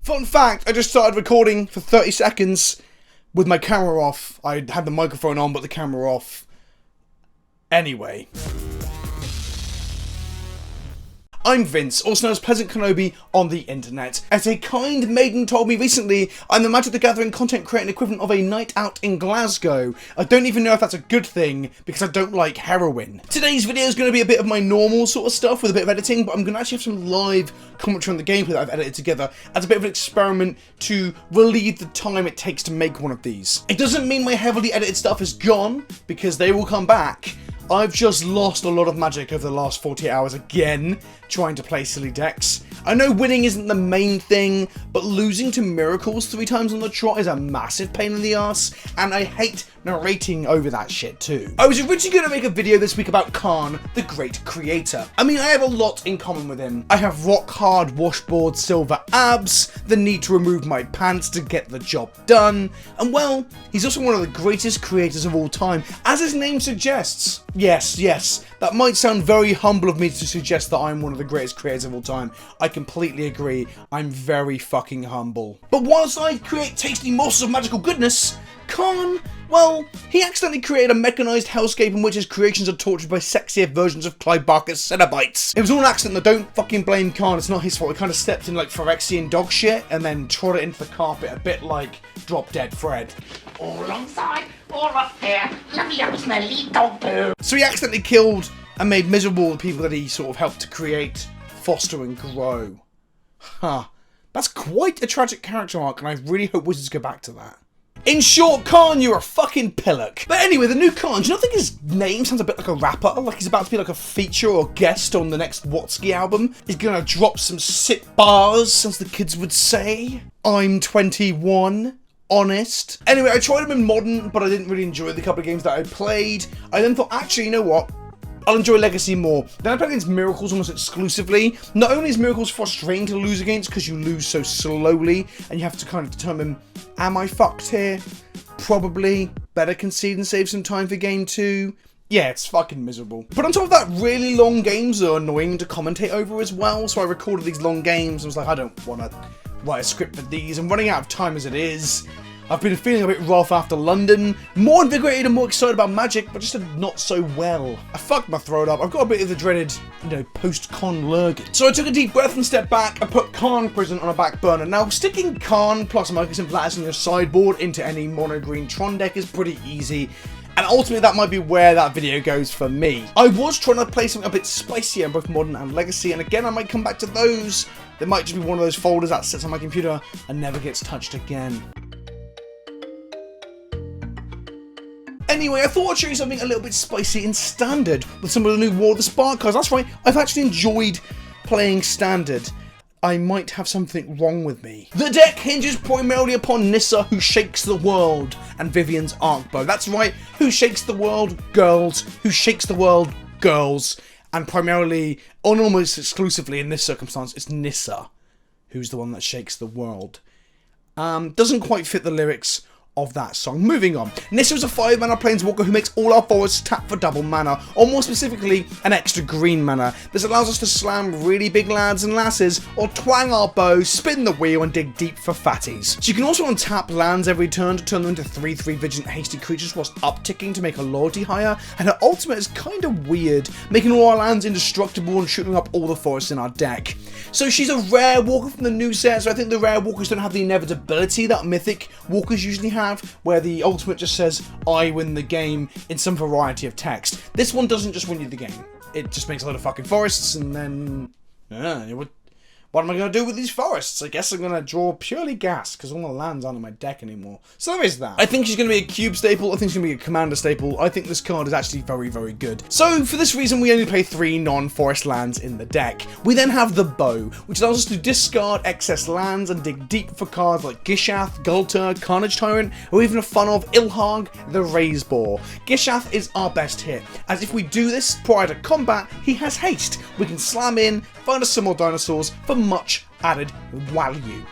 Fun fact, I just started recording for 30 seconds with my camera off. I had the microphone on but the camera off. Anyway. I'm Vince, also known as PleasantKenobi on the internet. As a kind maiden told me recently, I'm the Magic the Gathering content creating equivalent of a night out in Glasgow. I don't even know if that's a good thing, because I don't like heroin. Today's video is going to be a bit of my normal sort of stuff with a bit of editing, but I'm going to actually have some live commentary on the gameplay that I've edited together as a bit of an experiment to relieve the time it takes to make one of these. It doesn't mean my heavily edited stuff is gone, because they will come back. I've just lost a lot of magic over the last 48 hours again, trying to play silly decks. I know winning isn't the main thing, but losing to Miracles 3 times on the trot is a massive pain in the ass, and I hate narrating over that shit too. I was originally going to make a video this week about Khan, the great creator. I mean, I have a lot in common with him. I have rock hard washboard silver abs, the need to remove my pants to get the job done, and well, he's also one of the greatest creators of all time, as his name suggests. Yes, that might sound very humble of me to suggest that I'm one of the greatest creators of all time. I completely agree. I'm very fucking humble. But whilst I create tasty morsels of magical goodness, Khan, well, he accidentally created a mechanized hellscape in which his creations are tortured by sexier versions of Clive Barker's Cenobites. It was all an accident, though. Don't fucking blame Khan. It's not his fault. He kind of stepped in like Phyrexian dog shit and then trod it into the carpet, a bit like Drop Dead Fred. All alongside, all up there, lovely up smelly dog poo. So he accidentally killed and made miserable the people that he sort of helped to create, foster and grow. Huh. That's quite a tragic character arc, and I really hope Wizards go back to that. In short, Khan, you're a fucking pillock. But anyway, the new Khan, do you not think his name sounds a bit like a rapper? Like he's about to be like a feature or guest on the next Watsky album? He's gonna drop some sick bars, as the kids would say. I'm 21. Honest. Anyway, I tried him in Modern, but I didn't really enjoy the couple of games that I played. I then thought, actually, you know what? I'll enjoy Legacy more. Then I played against Miracles almost exclusively. Not only is Miracles frustrating to lose against because you lose so slowly and you have to kind of determine, am I fucked here? Probably. Better concede and save some time for game 2. Yeah, it's fucking miserable. But on top of that, really long games are annoying to commentate over as well. So I recorded these long games and was like, I don't want to write a script for these. I'm running out of time as it is. I've been feeling a bit rough after London, more invigorated and more excited about Magic, but just not so well. I fucked my throat up. I've got a bit of the dreaded, post-con lurg. So I took a deep breath and stepped back and put Khan Prison on a back burner. Now, sticking Khan plus Marcus and Vlad on your sideboard into any mono-green Tron deck is pretty easy. And ultimately, that might be where that video goes for me. I was trying to play something a bit spicier in both Modern and Legacy, and again, I might come back to those. There might just be one of those folders that sits on my computer and never gets touched again. Anyway, I thought I'd show you something a little bit spicy in Standard with some of the new War of the Spark cards. That's right, I've actually enjoyed playing Standard. I might have something wrong with me. The deck hinges primarily upon Nissa, who shakes the world, and Vivien's Arkbow. That's right, who shakes the world? Girls. Who shakes the world? Girls. And primarily, or almost exclusively in this circumstance, it's Nissa, who's the one that shakes the world. Doesn't quite fit the lyrics of that song. Moving on. Nissa is a 5-mana planeswalker who makes all our forests tap for double mana, or more specifically, an extra green mana. This allows us to slam really big lads and lasses, or twang our bow, spin the wheel, and dig deep for fatties. So you can also untap lands every turn to turn them into 3/3 Vigilant Hasty creatures whilst upticking to make her loyalty higher, and her ultimate is kind of weird, making all our lands indestructible and shooting up all the forests in our deck. So she's a rare walker from the new set, so I think the rare walkers don't have the inevitability that mythic walkers usually have, where the ultimate just says, I win the game in some variety of text. This one doesn't just win you the game. It just makes a lot of fucking forests, and then what am I going to do with these forests? I guess I'm going to draw purely gas, because all the lands aren't on my deck anymore. So there is that. I think she's going to be a cube staple. I think she's going to be a commander staple. I think this card is actually very, very good. So for this reason, we only play 3 non-forest lands in the deck. We then have the Bow, which allows us to discard excess lands and dig deep for cards like Gishath, Gulter, Carnage Tyrant, or even a fun of Ilhag, the Razeboar. Gishath is our best hit, as if we do this prior to combat, he has haste. We can slam in, find us some more dinosaurs for much added value.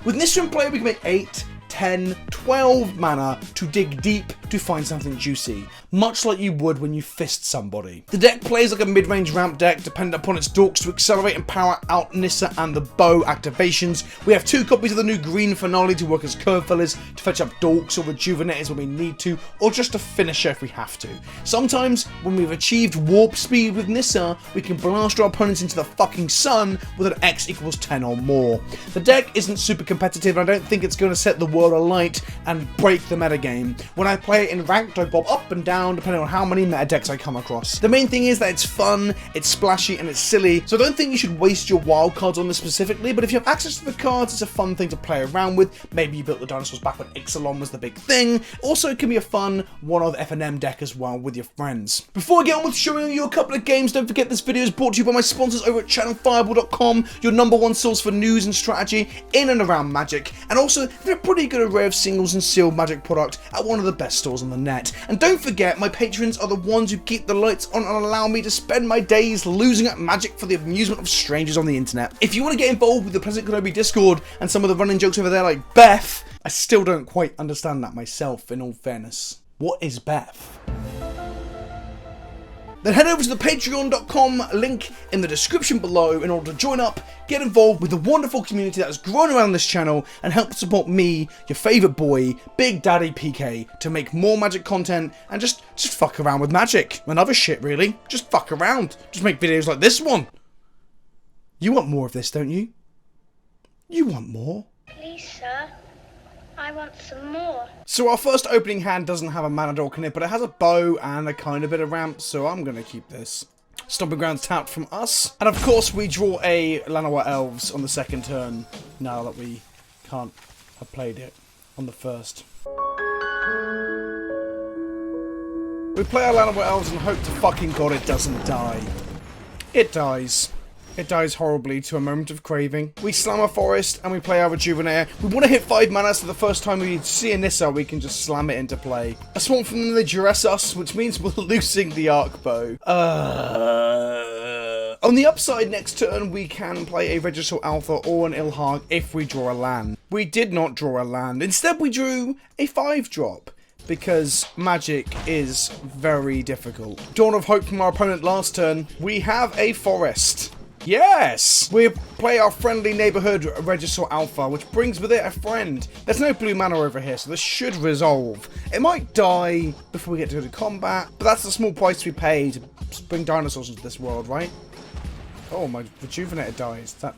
With Nissa in play, we can make 8, 10, 12 mana to dig deep to find something juicy, much like you would when you fist somebody. The deck plays like a mid-range ramp deck, dependent upon its dorks to accelerate and power out Nissa and the bow activations. We have 2 copies of the new green finale to work as curve fillers, to fetch up dorks or rejuvenators when we need to, or just to finish if we have to. Sometimes, when we've achieved warp speed with Nissa, we can blast our opponents into the fucking sun with an X equals 10 or more. The deck isn't super competitive, and I don't think it's going to set the world alight and break the metagame. When I play it in ranked, I bob up and down depending on how many meta decks I come across. The main thing is that it's fun, it's splashy, and it's silly, so I don't think you should waste your wildcards on this specifically, but if you have access to the cards, it's a fun thing to play around with. Maybe you built the dinosaurs back when Ixalan was the big thing. Also, it can be a fun one-of F&M deck as well with your friends. Before I get on with showing you a couple of games, don't forget this video is brought to you by my sponsors over at channelfireball.com, your #1 source for news and strategy in and around Magic, and also they're a pretty good array of singles and sealed Magic product at one of the best stores on the net. And don't forget, my patrons are the ones who keep the lights on and allow me to spend my days losing at Magic for the amusement of strangers on the internet. If you want to get involved with the PleasantKenobi Discord and some of the running jokes over there like Beth, I still don't quite understand that myself, in all fairness. What is Beth? Then head over to the patreon.com link in the description below in order to join up, get involved with the wonderful community that has grown around this channel, and help support me, your favourite boy, Big Daddy PK, to make more Magic content and just fuck around with Magic and other shit, really. Just fuck around. Just make videos like this one. You want more of this, don't you? You want more? Please, sir. I want some more. So our first opening hand doesn't have a mana dork in it, but it has a bow and a kind of bit of ramp, so I'm going to keep this. Stomping Grounds tapped from us. And of course we draw a Llanowar Elves on the second turn, now that we can't have played it on the first. We play our Llanowar Elves and hope to fucking god it doesn't die. It dies. It dies horribly to a moment of craving. We slam a forest and we play our Rejuvenator. We want to hit 5 mana, so the first time we see a Nissa, we can just slam it into play. A Swamp from them, they duress us, which means we're losing the Arkbow. On the upside, next turn, we can play a Regisaur Alpha or an Ilhag if we draw a land. We did not draw a land. Instead, we drew a 5-drop. Because Magic is very difficult. Dawn of Hope from our opponent last turn. We have a forest. Yes! We play our friendly neighborhood Regisaur Alpha, which brings with it a friend. There's no blue mana over here, so this should resolve. It might die before we get to the combat, but that's the small price we pay to bring dinosaurs into this world, right? Oh, my Rejuvenator dies. That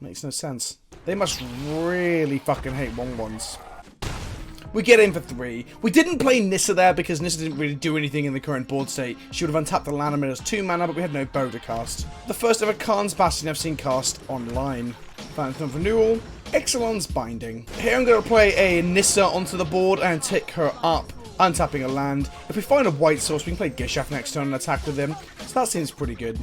makes no sense. They must really fucking hate 1/1s. We get in for 3. We didn't play Nissa there because Nissa didn't really do anything in the current board state. She would have untapped the land and made us 2 mana, but we had no bow to cast. The first ever Khan's Bastion I've seen cast online. Phantom Renewal, Ixalan's Binding. Here I'm going to play a Nissa onto the board and tick her up, untapping a land. If we find a white source, we can play Gishath next turn and attack with him. So that seems pretty good.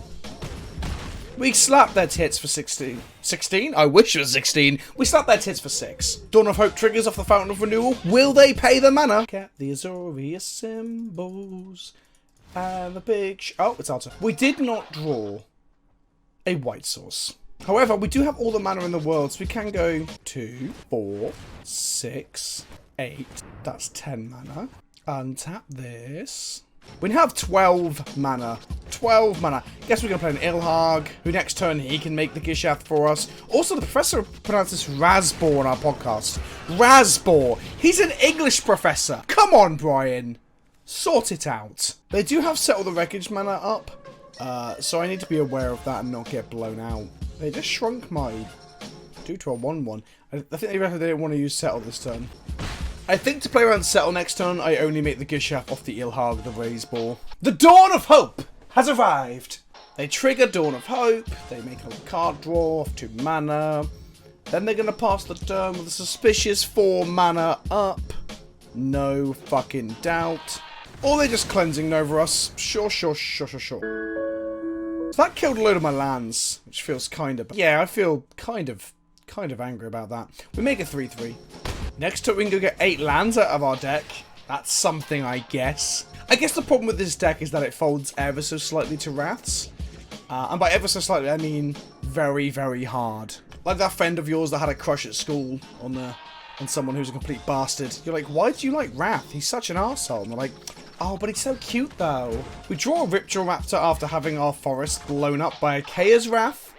We slap their tits for 16. 16? I wish it was 16. We slap their tits for 6. Dawn of Hope triggers off the Fountain of Renewal. Will they pay the mana? Look at the Azorius symbols. And the big... oh, it's Alta. We did not draw a white source. However, we do have all the mana in the world, so we can go 2, 4, 6, 8. That's 10 mana. Untap this. We have 12 mana. 12 mana. Guess we're going to play an Ilhag, who next turn he can make the Gishath for us. Also, the professor pronounces Razbor on our podcast. Razbor. He's an English professor. Come on, Brian. Sort it out. They do have Settle the Wreckage mana up, so I need to be aware of that and not get blown out. They just shrunk my... due to a 1/1. I think they reckon they didn't want to use Settle this turn. I think to play around Settle next turn, I only make the Gishath off the Ilhag, the Razbor. The Dawn of Hope has arrived. They trigger Dawn of Hope, they make a card draw of 2 mana, then they're going to pass the turn with a suspicious 4 mana up. No fucking doubt. Or they're just cleansing over us. Sure. So that killed a load of my lands, which feels kind of... yeah, I feel kind of angry about that. We make a 3/3. Next turn we can go get 8 lands out of our deck. That's something, I guess. I guess the problem with this deck is that it folds ever so slightly to Wraths. And by ever so slightly, I mean very, very hard. Like that friend of yours that had a crush at school on the and someone who's a complete bastard. You're like, why do you like Wrath? He's such an arsehole. And they're like, oh, but he's so cute though. We draw a Raptor after having our forest blown up by a Chaos Wrath.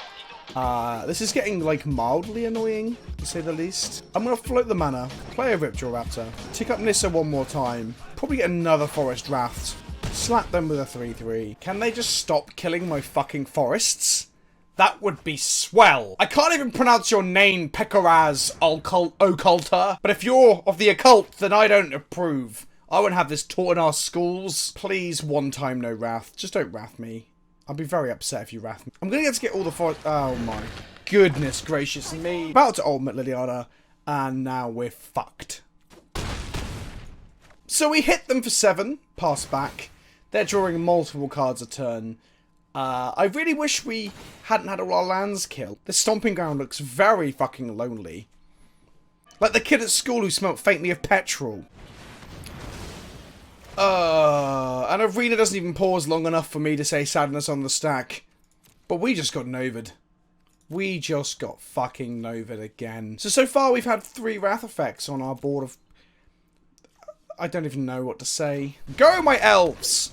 This is getting like mildly annoying, to say the least. I'm gonna float the mana, play a Raptor, tick up Nissa one more time, probably get another Forest Wrath, slap them with a 3/3. Can they just stop killing my fucking forests? That would be swell. I can't even pronounce your name, Pekoraz Occulta. But if you're of the occult, then I don't approve. I won't have this taught in our schools. Please, one time no wrath. Just don't wrath me. I'll be very upset if you wrath me. I'm gonna get all the forest. Oh my goodness gracious me. About to ultimate Liliana, and now we're fucked. So we hit them for 7, pass back. They're drawing multiple cards a turn. I really wish we hadn't had all our lands killed. This stomping ground looks very fucking lonely. Like the kid at school who smelt faintly of petrol. And Arena doesn't even pause long enough for me to say sadness on the stack. But we just got novaed. We just got fucking novaed again. So far we've had 3 Wrath effects on our board of... I don't even know what to say. Go, my elves!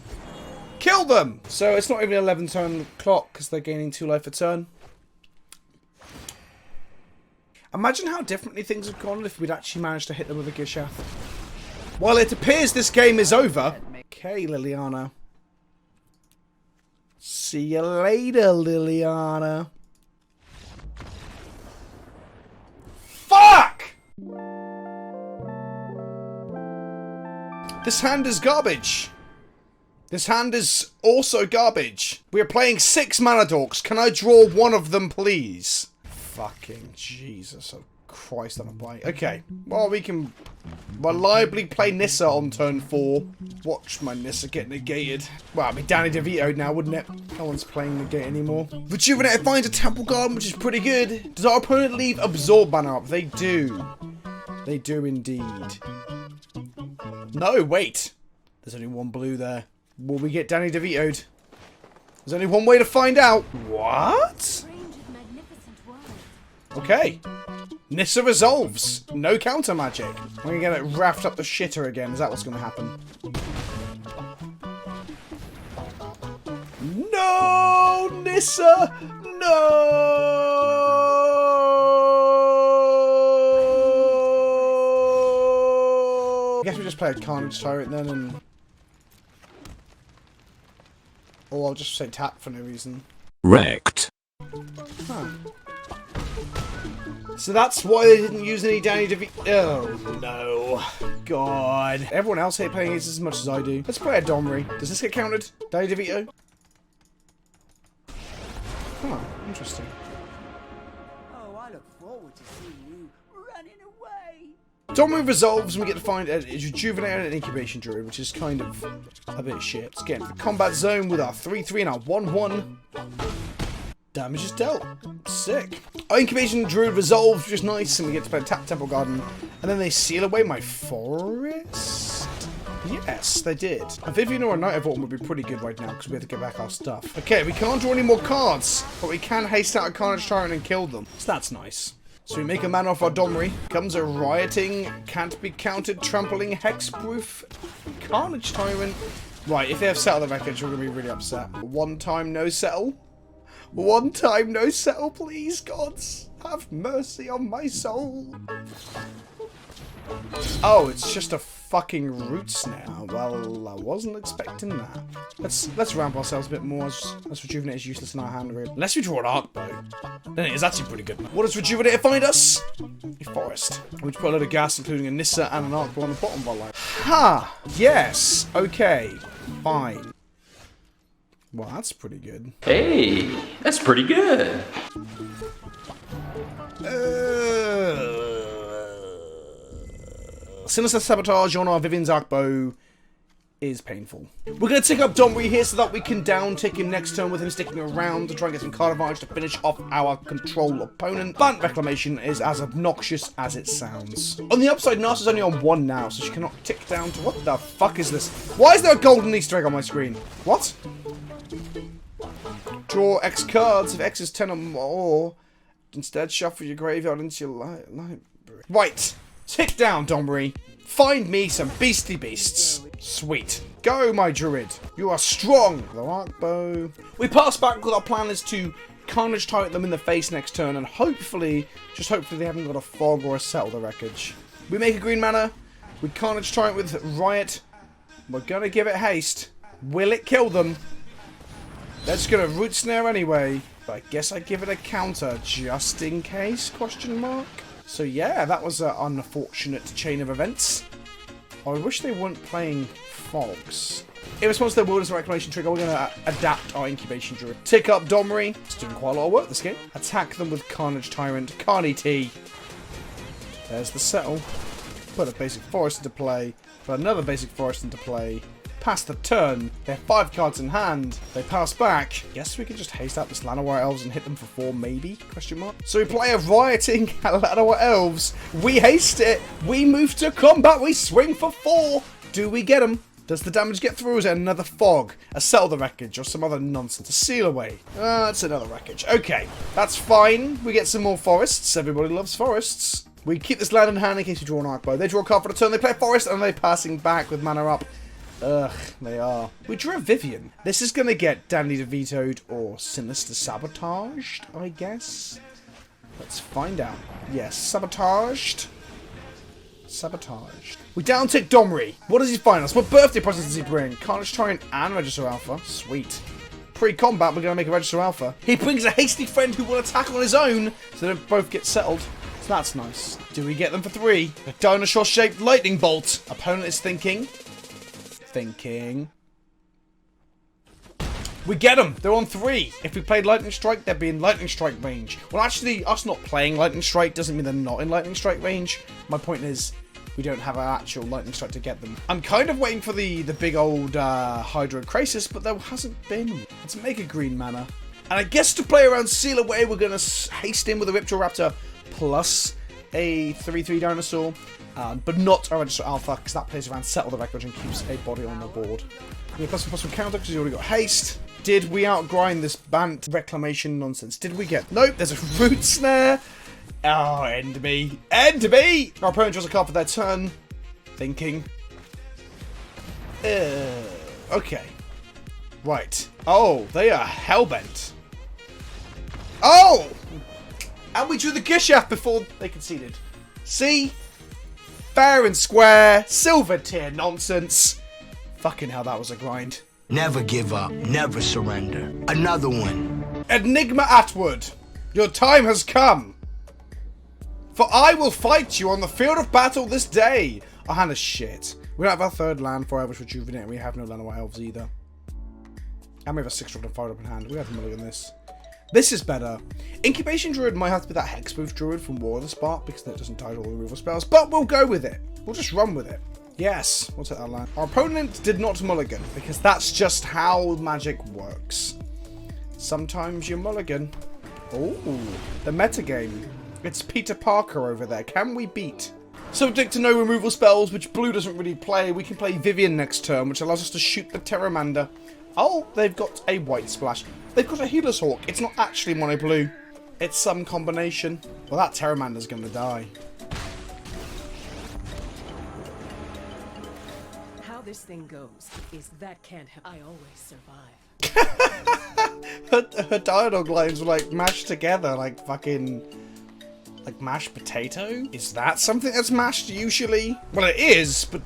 Kill them! So it's not even 11 turn clock because they're gaining 2 life a turn. Imagine how differently things have gone if we'd actually managed to hit them with a Gishath. Well, it appears this game is over. Okay, Liliana. See you later, Liliana. Fuck! This hand is garbage. This hand is also garbage. We are playing 6 mana dorks. Can I draw one of them, please? Fucking Jesus Christ on a bike. Okay. Well, we can reliably play Nissa on turn 4. Watch my Nissa get negated. Well, it'd be Danny DeVito now, wouldn't it? No one's playing negate anymore. Rejuvenate finds a Temple Garden, which is pretty good. Does our opponent leave Absorb mana up? They do. They do indeed. No, wait. There's only one blue there. Will we get Danny DeVito'd? There's only one way to find out. What? Okay. Nissa resolves. No counter magic. We're gonna get it wrapped up the shitter again. Is that what's gonna happen? No, Nissa! No! I guess we just play a Carnage Tyrant then and... Or I'll just say tap for no reason. Wrecked. Huh. So that's why they didn't use any Danny DeVito. Oh no. God. Everyone else hate playing Aces as much as I do. Let's play a Domri. Does this get counted? Danny DeVito? Huh, interesting. Oh, I look forward to seeing you running away. Domri resolves and we get to find a Rejuvenate and an Incubation Druid, which is kind of a bit shit. Let's get into the combat zone with our 3/3 and our 1/1. Damage is dealt. Sick. Our Incubation Druid resolved, which is nice, and we get to play tap Temple Garden. And then they seal away my forest? Yes, they did. A Vivien or a Knight of Autumn would be pretty good right now, because we have to get back our stuff. Okay, we can't draw any more cards, but we can haste out a Carnage Tyrant and kill them. So that's nice. So we make a mana off our Domri. Comes a Rioting, can't be counted, trampling, hexproof, Carnage Tyrant. Right, if they have Settle the Wreckage, we're going to be really upset. One time no settle. One time no settle, please, gods. Have mercy on my soul. Oh, it's just a fucking Roots now. Well, I wasn't expecting that. Let's ramp ourselves a bit more. Let's Rejuvenate is useless in our hand, really. Unless we draw an Arkbow. Then it is actually pretty good. What does Rejuvenate find us? A forest. We put a load of gas, including a Nissa and an Arkbow on the bottom of our line. Ha! Yes! Okay. Fine. Well, that's pretty good. Hey, that's pretty good. Sinister Sabotage on our Vivien's Arkbow is painful. We're going to tick up Domri here so that we can down tick him next turn with him sticking around to try and get some card advantage to finish off our control opponent. But Reclamation is as obnoxious as it sounds. On the upside, Narsa's only on 1 now, so she cannot tick down to... What the fuck is this? Why is there a golden Easter egg on my screen? What? Draw X cards if X is 10 or more. Instead, shuffle your graveyard into your library. Right. Tick down, Domri. Find me some beastie beasts. Sweet. Go, my druid. You are strong. The Arkbow. We pass back because our plan is to Carnage Tyrant them in the face next turn, and hopefully, just hopefully they haven't got a fog or a settle the wreckage. We make a green mana. We Carnage Tyrant with Riot. We're gonna give it haste. Will it kill them? They're just gonna root snare anyway. But I guess I give it a counter just in case? Question mark. So yeah, that was an unfortunate chain of events. I wish they weren't playing fogs. In response to their Wilderness Reclamation trigger, we're going to adapt our Incubation Druid. Tick up Domri. It's doing quite a lot of work this game. Attack them with Carnage Tyrant. Carney T. There's the settle. Put a basic forest into play. Put another basic forest into play. Pass the turn. They have 5 cards in hand. They pass back. Guess we could just haste out this Llanowar Elves and hit them for 4, maybe? Question mark. So we play a rioting Llanowar Elves. We haste it. We move to combat. We swing for 4. Do we get them? Does the damage get through? Is it another fog? A settle the wreckage or some other nonsense? A seal away? It's another wreckage. Okay, that's fine. We get some more forests. Everybody loves forests. We keep this land in hand in case we draw an Arkbow. They draw a card for the turn. They play a forest and they're passing back with mana up. Ugh, they are. We drew a Vivien. This is going to get Dandy DeVitoed or Sinister Sabotaged, I guess. Let's find out. Yes, Sabotaged. Sabotaged. We down-tick Domri. What does he find us? What birthday presents does he bring? Carnage Tyrant and Register Alpha. Sweet. Pre-combat, we're going to make a Register Alpha. He brings a hasty friend who will attack on his own, so they both get settled. So that's nice. Do we get them for 3? A dinosaur-shaped lightning bolt. Opponent is thinking. We get them. They're on 3. If we played Lightning Strike, they'd be in Lightning Strike range. Well, actually, us not playing Lightning Strike doesn't mean they're not in Lightning Strike range. My point is, we don't have an actual Lightning Strike to get them. I'm kind of waiting for the big old Hydro Crisis, but there hasn't been. Let's make a green mana. And I guess to play around Seal Away, we're going to haste in with a Raptor plus a 3/3 dinosaur. But not a Register Alpha, because that plays around Settle the Wreckage and keeps a body on the board. We have +1/+1 counter, because we already got haste. Did we outgrind this Bant Reclamation nonsense? Did we get... Nope, there's a Root Snare. Oh, end me. End me! Our opponent draws a card for their turn. Thinking. Okay. Right. Oh, they are hellbent. Oh! And we drew the Gishath before they conceded. See? Fair and square, silver tier nonsense. Fucking hell, that was a grind. Never give up, never surrender. Another one. Enigma Atwood, your time has come. For I will fight you on the field of battle this day. Our hand is shit. We don't have our 3rd land, Forever's Rejuvenate, and we have no Llanowar Elves either. And we have a 6-drop and 5-drop in hand. We have to mulligan this. This is better. Incubation Druid might have to be that Hexproof Druid from War of the Spark because that doesn't title removal spells, but we'll go with it. We'll just run with it. Yes, we'll take that land. Our opponent did not mulligan because that's just how magic works. Sometimes you mulligan. Oh, the metagame. It's Peter Parker over there. Can we beat? Subject to no removal spells, which blue doesn't really play, we can play Vivien next turn, which allows us to shoot the Pteramander. Oh, they've got a white splash. They've got a Healer's Hawk. It's not actually mono blue. It's some combination. Well, that Pteramander's going to die. How this thing goes is that can't help. I always survive. her dialogue lines were like mashed together, like fucking... like mashed potato? Is that something that's mashed usually? Well, it is, but...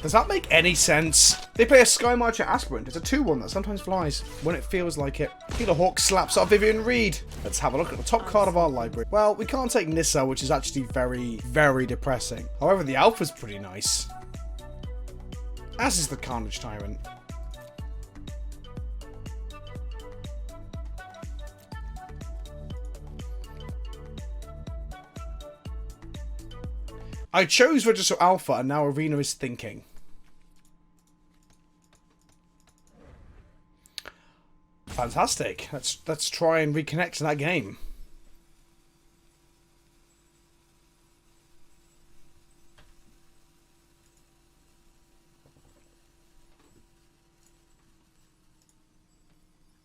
does that make any sense? They play a Sky Marcher Aspirant. It's a 2/1 that sometimes flies when it feels like it. Healer Hawk slaps our Vivien Reed. Let's have a look at the top card of our library. Well, we can't take Nissa, which is actually very, very depressing. However, the Alpha's pretty nice. As is the Carnage Tyrant. I chose Register Alpha and now Arena is thinking. Fantastic. Let's try and reconnect to that game.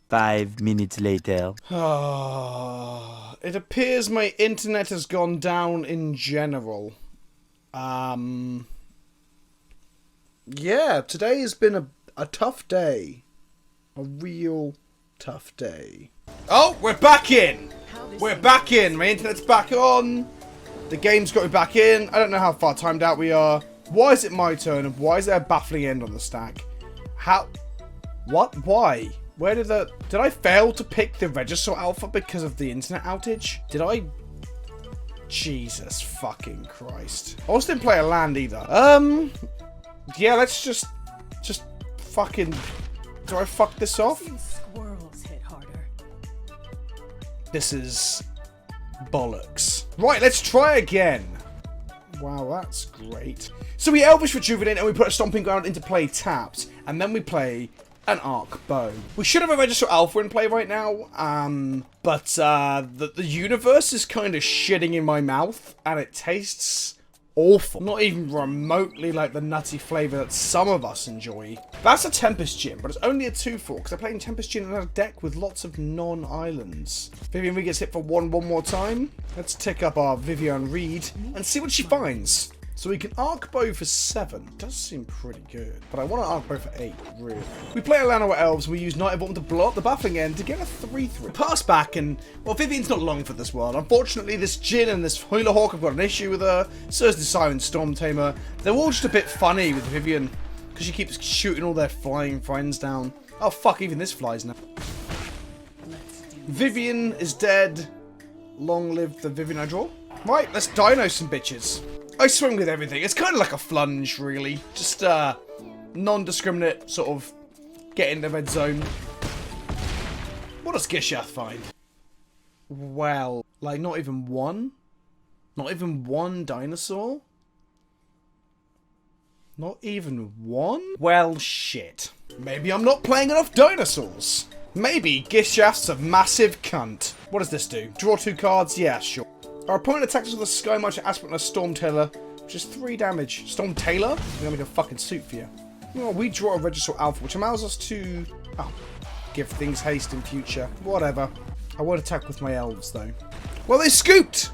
Five minutes later. It appears my internet has gone down in general. Yeah, today has been a tough day. A real tough day. Oh, we're back in! We're back in! My internet's back on! The game's got me back in. I don't know how far timed out we are. Why is it my turn? And why is there a baffling end on the stack? How? What? Why? Where did the... Did I fail to pick the Register Alpha because of the internet outage? Did I... Jesus fucking Christ. I also didn't play a land either. Yeah, let's just fucking... Do I fuck this off? Squirrels hit harder. This is bollocks. Right, let's try again. Wow, that's great. So we Elvish Rejuvenate and we put a Stomping Ground into play tapped. And then we play an Arkbow. We should have a Register Alpha in play right now. But the universe is kind of shitting in my mouth. And it tastes awful. Not even remotely like the nutty flavour that some of us enjoy. That's a Tempest Gin, but it's only a 2/4 because I played in Tempest Gin in a deck with lots of non-islands. Vivien Reed gets hit for one more time. Let's tick up our Vivien Reed and see what she finds. So we can Arkbow for 7. Does seem pretty good. But I want to Arkbow for 8, really. We play Alana Elves and we use Night of Autumn to blow up the baffling end to get a 3/3. Pass back and, well, Vivien's not long for this world. Unfortunately, this Jin and this Hoiler Hawk have got an issue with her. So is the Siren Storm Tamer. They're all just a bit funny with Vivien because she keeps shooting all their flying friends down. Oh, fuck, even this flies now. Vivien is dead. Long live the Vivien I draw. Right, let's dino some bitches. I swing with everything. It's kind of like a flunge, really. Just, non-discriminate, sort of, get in the red zone. What does Gishath find? Well, like, not even one? Not even one dinosaur? Not even one? Well, shit. Maybe I'm not playing enough dinosaurs. Maybe Gishath's a massive cunt. What does this do? Draw 2 cards? Yeah, sure. Our opponent attacks us with a Sky Marcher Aspirant and a Storm Tailor, which is 3 damage. Storm Tailor? I'm gonna make a fucking suit for you. Well, we draw a Register Alpha, which allows us to... Oh, give things haste in future. Whatever. I won't attack with my elves, though. Well, they scooped!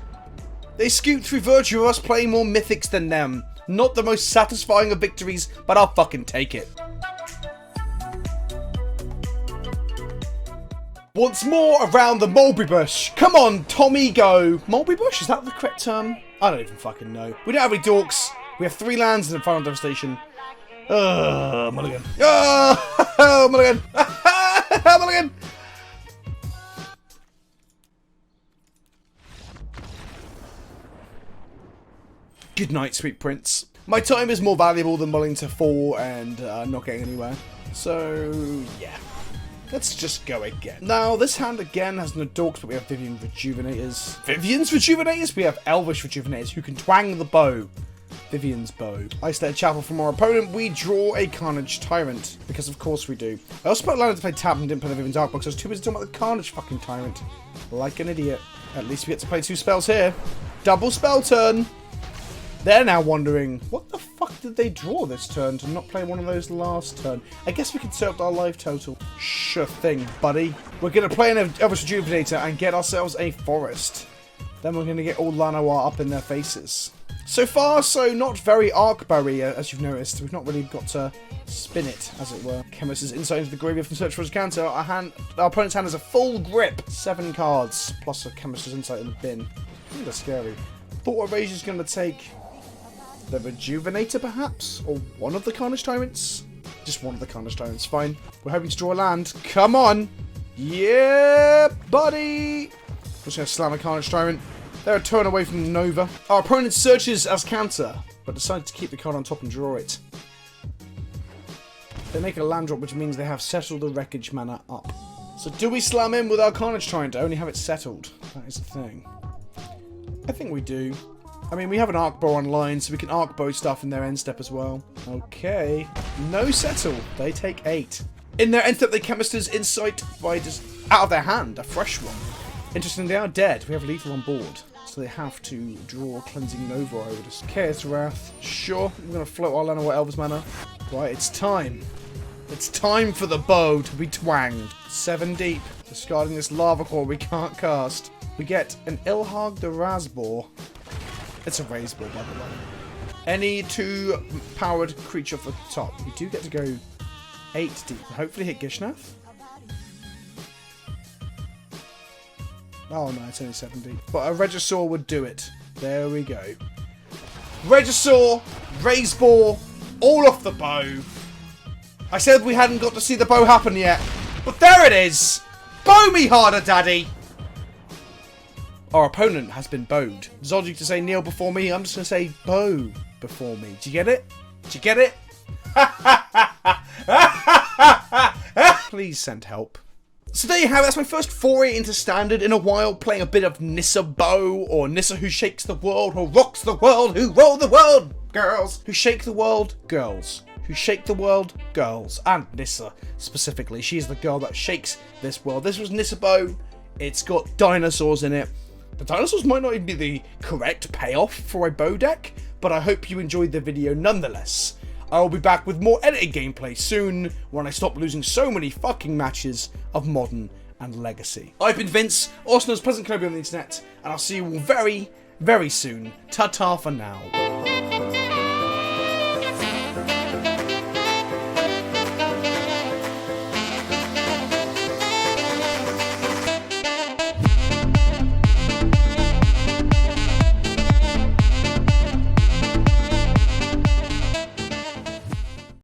They scooped through virtue of us playing more mythics than them. Not the most satisfying of victories, but I'll fucking take it. Once more around the Mulberry Bush. Come on, Tommy, go. Mulberry Bush? Is that the correct term? I don't even fucking know. We don't have any dorks. We have 3 lands in the Final Devastation. Mulligan. Mulligan. Mulligan. Good night, sweet prince. My time is more valuable than mulling to 4 and not getting anywhere. So, yeah. Let's just go again. Now, this hand again has no dorks, but we have Vivien Rejuvenators. Vivien's Rejuvenators? We have Elvish Rejuvenators who can twang the bow. Vivien's bow. Isolated Chapel from our opponent. We draw a Carnage Tyrant. Because of course we do. I also put Lana to play tap and didn't play the Vivien's Arkbow because I was too busy talking about the Carnage fucking Tyrant. Like an idiot. At least we get to play 2 spells here. Double spell turn. They're now wondering, what the fuck did they draw this turn to not play one of those last turn? I guess we could set up our life total. Sure thing, buddy. We're going to play an Elvish Rejuvenator and get ourselves a forest. Then we're going to get all Lanoir up in their faces. So far, so not very Arkbow-y, as you've noticed. We've not really got to spin it, as it were. Chemist's insight into the graveyard from search for his counter. Our opponent's hand has a full grip. 7 cards, plus a Chemist's insight in the bin. Ooh, that's scary. Thought Erasure's going to take... the Rejuvenator, perhaps? Or one of the Carnage Tyrants? Just one of the Carnage Tyrants, fine. We're hoping to draw a land. Come on! Yeah, buddy! Just gonna slam a Carnage Tyrant. They're a turn away from Nova. Our opponent searches as counter, but decided to keep the card on top and draw it. They make a land drop, which means they have settled the Wreckage mana up. So do we slam in with our Carnage Tyrant to only have it settled? That is the thing. I think we do. I mean, we have an Arkbow online, so we can Arkbow stuff in their end step as well. Okay. No settle. They take 8. In their end step, they Chemist's Insight by just out of their hand, a fresh one. Interestingly, they are dead. We have lethal on board, so they have to draw Cleansing Nova, I would assume. Chaos Wrath. Sure, we're going to float our Llanowar Elves mana. Right, it's time. It's time for the bow to be twanged. 7 deep. Discarding this Lava Core we can't cast. We get an Ilhag the Razbor. It's a Razbor, by the way. Any 2-powered creature for the top. We do get to go 8 deep. Hopefully hit Gishnath. Oh no, it's only 7 deep. But a Regisaur would do it. There we go. Regisaur, Raise Ball, all off the bow. I said we hadn't got to see the bow happen yet. But there it is! Bow me harder, daddy! Our opponent has been bowed. Zodgy to say kneel before me, I'm just going to say bow before me. Do you get it? Do you get it? Please send help. So there you have it, that's my first foray into Standard in a while, playing a bit of Nissa Bow, or Nissa who shakes the world, who rocks the world, who roll the world, girls. Who shake the world, girls. Who shake the world, girls. And Nissa, specifically. She's the girl that shakes this world. This was Nissa Bow. It's got dinosaurs in it. The dinosaurs might not even be the correct payoff for a bow deck, but I hope you enjoyed the video nonetheless. I will be back with more edited gameplay soon, when I stop losing so many fucking matches of Modern and Legacy. I've been Vince, also known as PleasantKenobi on the internet, and I'll see you all very, very soon. Ta-ta for now.